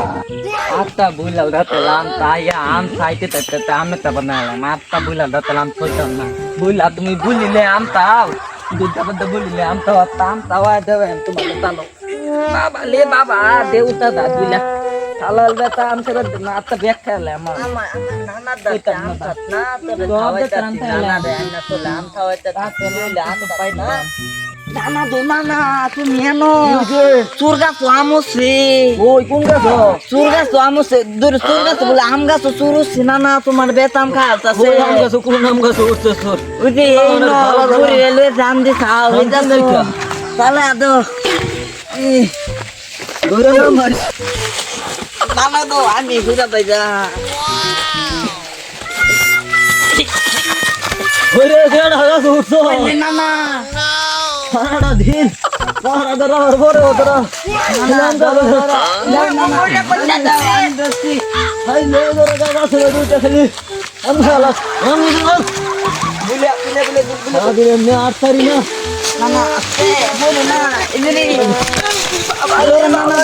Atta bulan datalam taya am saite tete am ta banala matta bulan datalam soitan na bulan tumi bulile am tao duda bada bulile am tawa tam tawa dewe am tumala talo baba le baba deuta da bulan talal beta am sera na atta byakha le am nana da am tatna to thawai ta nana da anna to lam thawai ta lam pai na nana do nana তুমি এনো সুরগা তো আমছে ওই কোন গাছ সুরগা তো আমছে দূর সুরগা তো বলে আম গাছ সুরুছি নানা তোমার বেতাম খাওয়াছে ওই আম গাছ কোন আম গাছ উঠছে সর ওই যে এই ন ঘুরে রেলওয়ে জাম দি খাও ওই জাম তাহলে আদো ধরে না মারি নানা তো আমি ঘুরে পাই যা ওরে দেড় গাছ উঠছো নানা সারাটা দিন সারা ধরা বড় ধরা নাম ধরা হাই লে ধরা গাছ দুইটা খালি আমখালা আমখালা বুলে বুলে বুলে সারাদিন এমনি আট তারি না নানা বলে না এদিকে আরে নানা